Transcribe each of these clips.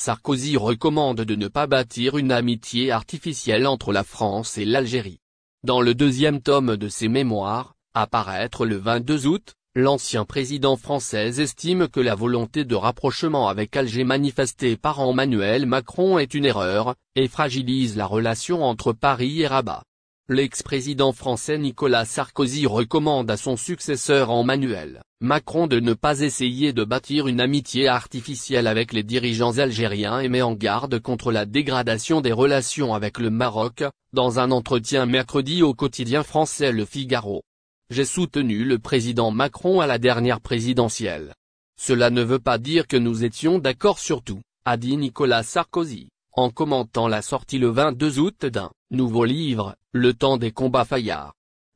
Sarkozy recommande de ne pas bâtir une amitié artificielle entre la France et l'Algérie. Dans le deuxième tome de ses mémoires, à paraître le 22 août, l'ancien président français estime que la volonté de rapprochement avec Alger manifestée par Emmanuel Macron est une erreur, et fragilise la relation entre Paris et Rabat. L'ex-président français Nicolas Sarkozy recommande à son successeur Emmanuel Macron de ne pas essayer de bâtir une amitié artificielle avec les dirigeants algériens et met en garde contre la dégradation des relations avec le Maroc, dans un entretien mercredi au quotidien français Le Figaro. J'ai soutenu le président Macron à la dernière présidentielle. Cela ne veut pas dire que nous étions d'accord sur tout, a dit Nicolas Sarkozy, en commentant la sortie le 22 août d'un nouveau livre, Le temps des combats Fayard.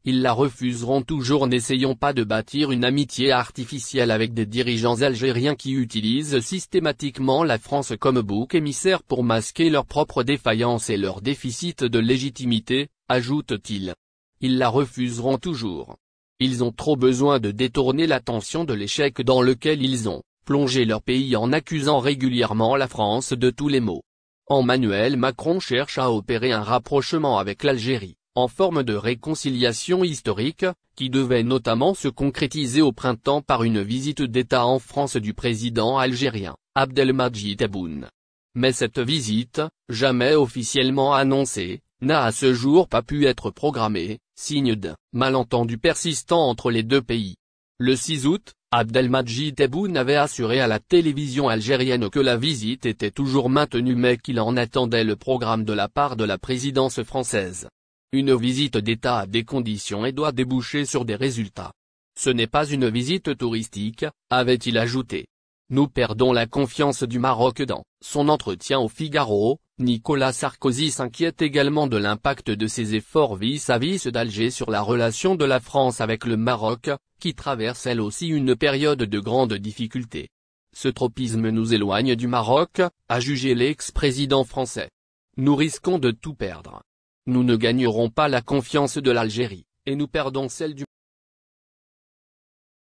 Ils la refuseront toujours. N'essayons pas de bâtir une amitié artificielle avec des dirigeants algériens qui utilisent systématiquement la France comme bouc émissaire pour masquer leurs propres défaillances et leur déficit de légitimité, ajoute-t-il. Ils la refuseront toujours. Ils ont trop besoin de détourner l'attention de l'échec dans lequel ils ont plongé leur pays en accusant régulièrement la France de tous les maux. Emmanuel Macron cherche à opérer un rapprochement avec l'Algérie, en forme de réconciliation historique, qui devait notamment se concrétiser au printemps par une visite d'État en France du président algérien, Abdelmadjid Tebboune. Mais cette visite, jamais officiellement annoncée, n'a à ce jour pas pu être programmée, signe d'un malentendu persistant entre les deux pays. Le 6 août, Abdelmadjid Tebboune avait assuré à la télévision algérienne que la visite était toujours maintenue mais qu'il en attendait le programme de la part de la présidence française. Une visite d'État a des conditions et doit déboucher sur des résultats. Ce n'est pas une visite touristique, avait-il ajouté. Nous perdons la confiance du Maroc. Dans son entretien au Figaro, Nicolas Sarkozy s'inquiète également de l'impact de ses efforts vis-à-vis d'Alger sur la relation de la France avec le Maroc, qui traverse elle aussi une période de grande difficulté. Ce tropisme nous éloigne du Maroc, a jugé l'ex-président français. Nous risquons de tout perdre. Nous ne gagnerons pas la confiance de l'Algérie, et nous perdons celle du